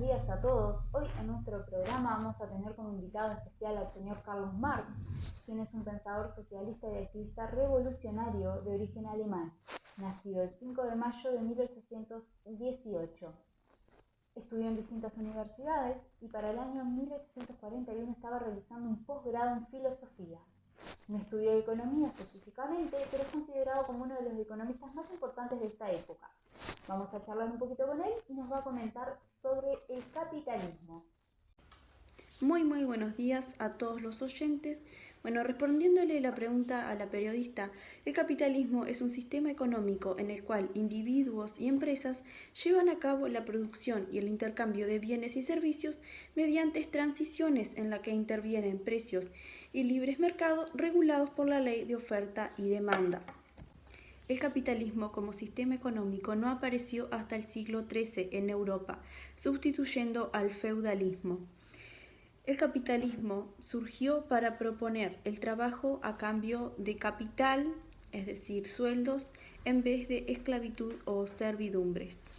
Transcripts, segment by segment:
días a todos. Hoy en nuestro programa vamos a tener como invitado especial al señor Carlos Marx, quien es un pensador socialista y activista revolucionario de origen alemán, nacido el 5 de mayo de 1818. Estudió en distintas universidades y para el año 1841 estaba realizando un posgrado en filosofía. No estudió economía específicamente, pero es considerado como uno de los economistas más importantes de esta época. Vamos a charlar un poquito con él y nos va a comentar sobre el capitalismo. Muy buenos días a todos los oyentes. Respondiéndole la pregunta a la periodista, el capitalismo es un sistema económico en el cual individuos y empresas llevan a cabo la producción y el intercambio de bienes y servicios mediante transiciones en las que intervienen precios y libres mercados regulados por la ley de oferta y demanda. El capitalismo como sistema económico no apareció hasta el siglo XIII en Europa, sustituyendo al feudalismo. El capitalismo surgió para proponer el trabajo a cambio de capital, es decir, sueldos, en vez de esclavitud o servidumbres.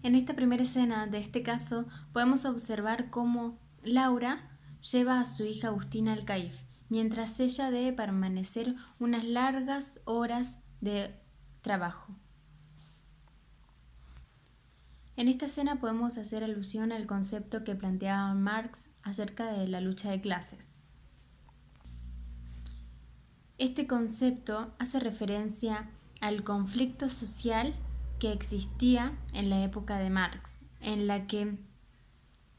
En esta primera escena de este caso podemos observar cómo Laura lleva a su hija Agustina al CAIF, mientras ella debe permanecer unas largas horas de trabajo. En esta escena podemos hacer alusión al concepto que planteaba Marx acerca de la lucha de clases. Este concepto hace referencia al conflicto social que existía en la época de Marx, en la que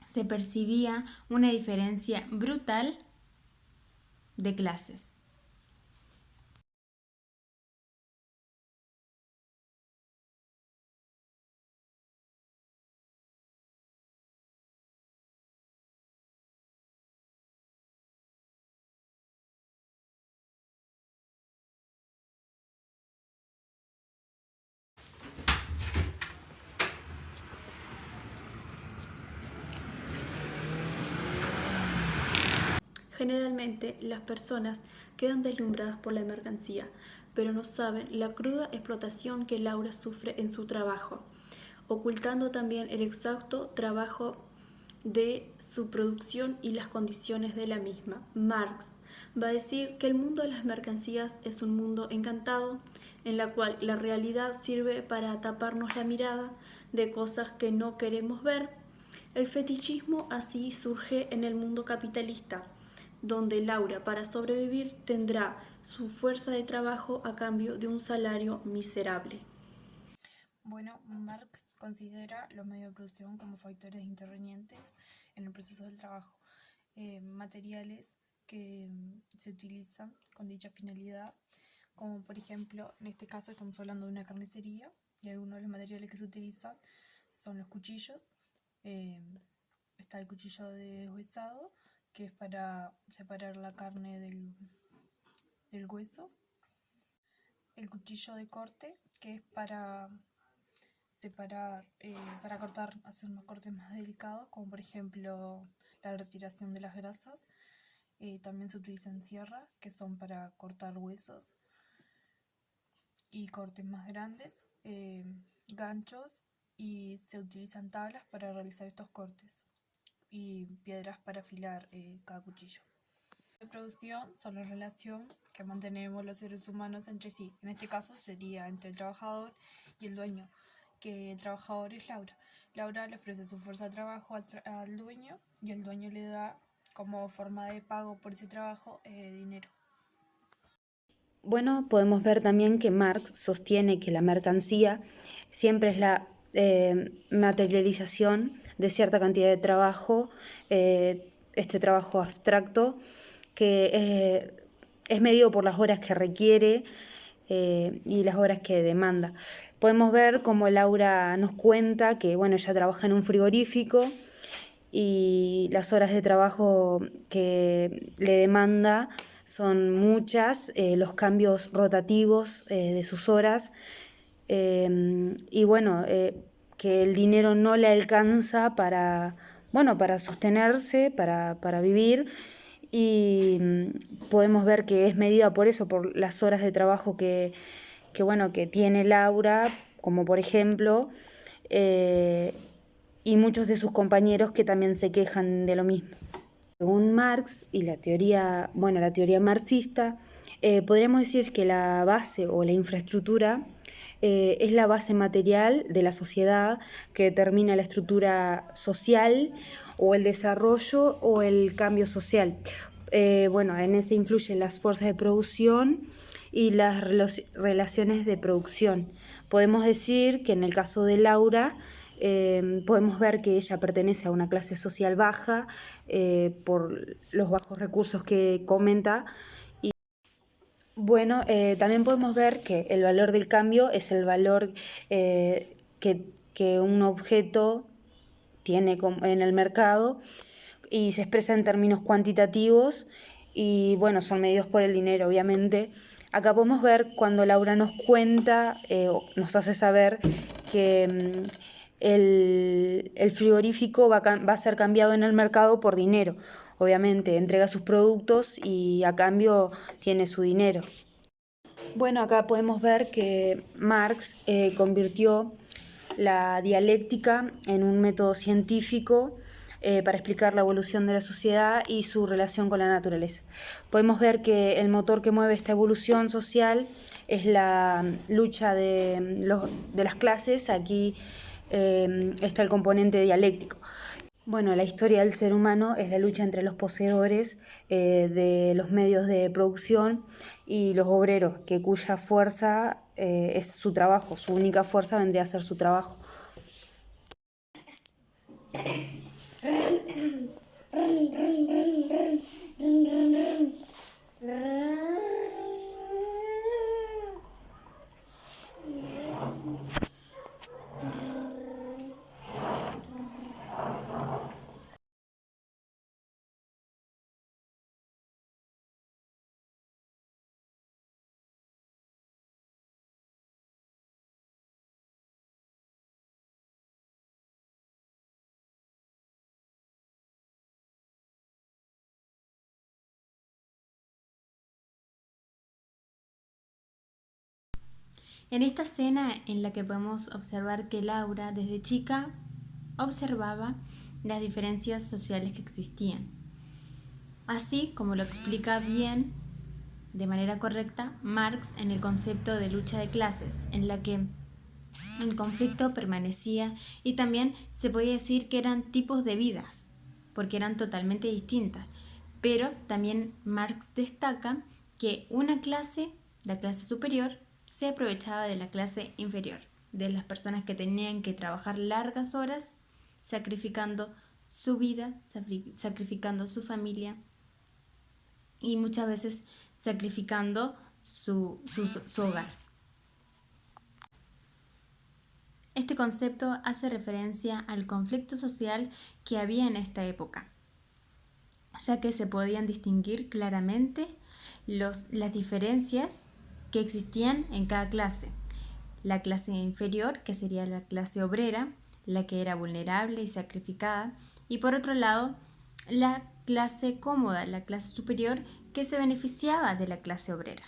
se percibía una diferencia brutal de clases. Generalmente las personas quedan deslumbradas por la mercancía, pero no saben la cruda explotación que Laura sufre en su trabajo, ocultando también el exhausto trabajo de su producción y las condiciones de la misma. Marx va a decir que el mundo de las mercancías es un mundo encantado, en la cual la realidad sirve para taparnos la mirada de cosas que no queremos ver. El fetichismo así surge en el mundo capitalista, donde Laura, para sobrevivir, tendrá su fuerza de trabajo a cambio de un salario miserable. Marx considera los medios de producción como factores intervinientes en el proceso del trabajo, materiales que se utilizan con dicha finalidad, como por ejemplo, en este caso estamos hablando de una carnicería y algunos de los materiales que se utilizan son los cuchillos. Está el cuchillo de deshuesado, que es para separar la carne del hueso. El cuchillo de corte, que es para separar, para cortar, hacer unos cortes más delicados, como por ejemplo la retiración de las grasas. También se utilizan sierras, que son para cortar huesos y cortes más grandes, ganchos, y se utilizan tablas para realizar estos cortes y piedras para afilar cada cuchillo. La producción son la relación que mantenemos los seres humanos entre sí. En este caso sería entre el trabajador y el dueño, que el trabajador es Laura. Laura le ofrece su fuerza de trabajo al dueño y el dueño le da como forma de pago por ese trabajo dinero. Podemos ver también que Marx sostiene que la mercancía siempre es la materialización de cierta cantidad de trabajo, este trabajo abstracto que es medido por las horas que requiere y las horas que demanda. Podemos ver como Laura nos cuenta que ella trabaja en un frigorífico y las horas de trabajo que le demanda son muchas, los cambios rotativos de sus horas que el dinero no le alcanza bueno, para sostenerse, para vivir, y podemos ver que es medida por eso, por las horas de trabajo que tiene Laura, como por ejemplo, y muchos de sus compañeros que también se quejan de lo mismo. Según Marx y la teoría marxista, podríamos decir que la base o la infraestructura es la base material de la sociedad que determina la estructura social o el desarrollo o el cambio social. En ese influyen las fuerzas de producción y las relaciones de producción. Podemos decir que en el caso de Laura, podemos ver que ella pertenece a una clase social baja por los bajos recursos que comenta. También podemos ver que el valor del cambio es el valor que un objeto tiene en el mercado y se expresa en términos cuantitativos y son medidos por el dinero, obviamente. Acá podemos ver cuando Laura nos cuenta, nos hace saber que el frigorífico va a ser cambiado en el mercado por dinero. Obviamente, entrega sus productos y a cambio tiene su dinero. Acá podemos ver que Marx convirtió la dialéctica en un método científico para explicar la evolución de la sociedad y su relación con la naturaleza. Podemos ver que el motor que mueve esta evolución social es la lucha de las clases. Aquí está el componente dialéctico. La historia del ser humano es la lucha entre los poseedores de los medios de producción y los obreros, cuya fuerza es su trabajo, su única fuerza vendría a ser su trabajo. En esta escena en la que podemos observar que Laura desde chica observaba las diferencias sociales que existían, así como lo explica bien, de manera correcta, Marx en el concepto de lucha de clases, en la que el conflicto permanecía y también se podía decir que eran tipos de vidas, porque eran totalmente distintas, pero también Marx destaca que una clase, la clase superior, se aprovechaba de la clase inferior, de las personas que tenían que trabajar largas horas, sacrificando su vida, sacrificando su familia y muchas veces sacrificando su hogar. Este concepto hace referencia al conflicto social que había en esta época, ya que se podían distinguir claramente las diferencias que existían en cada clase. La clase inferior, que sería la clase obrera, la que era vulnerable y sacrificada, y por otro lado, la clase cómoda, la clase superior, que se beneficiaba de la clase obrera.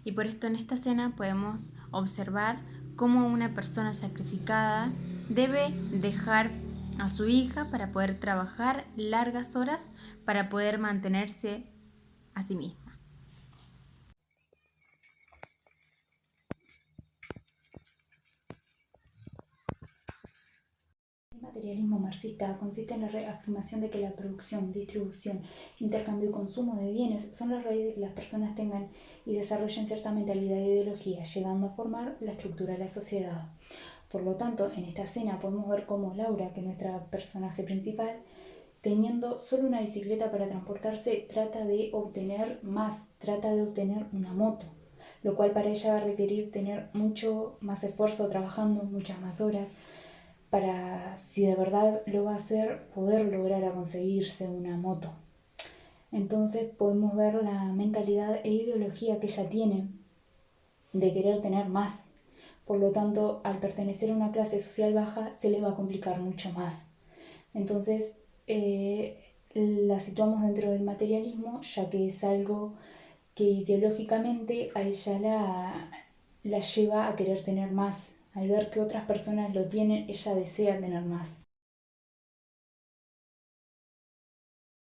Y por esto en esta escena podemos observar cómo una persona sacrificada debe dejar a su hija para poder trabajar largas horas para poder mantenerse a sí misma. El materialismo marxista consiste en la reafirmación de que la producción, distribución, intercambio y consumo de bienes son la raíz de que las personas tengan y desarrollen cierta mentalidad e ideología, llegando a formar la estructura de la sociedad. Por lo tanto, en esta escena podemos ver cómo Laura, que es nuestra personaje principal, teniendo solo una bicicleta para transportarse, trata de obtener más, trata de obtener una moto, lo cual para ella va a requerir tener mucho más esfuerzo trabajando, muchas más horas, para, si de verdad lo va a hacer, poder lograr a conseguirse una moto. Entonces podemos ver la mentalidad e ideología que ella tiene de querer tener más, Por lo tanto, al pertenecer a una clase social baja, se le va a complicar mucho más. Entonces, la situamos dentro del materialismo, ya que es algo que ideológicamente a ella la lleva a querer tener más. Al ver que otras personas lo tienen, ella desea tener más.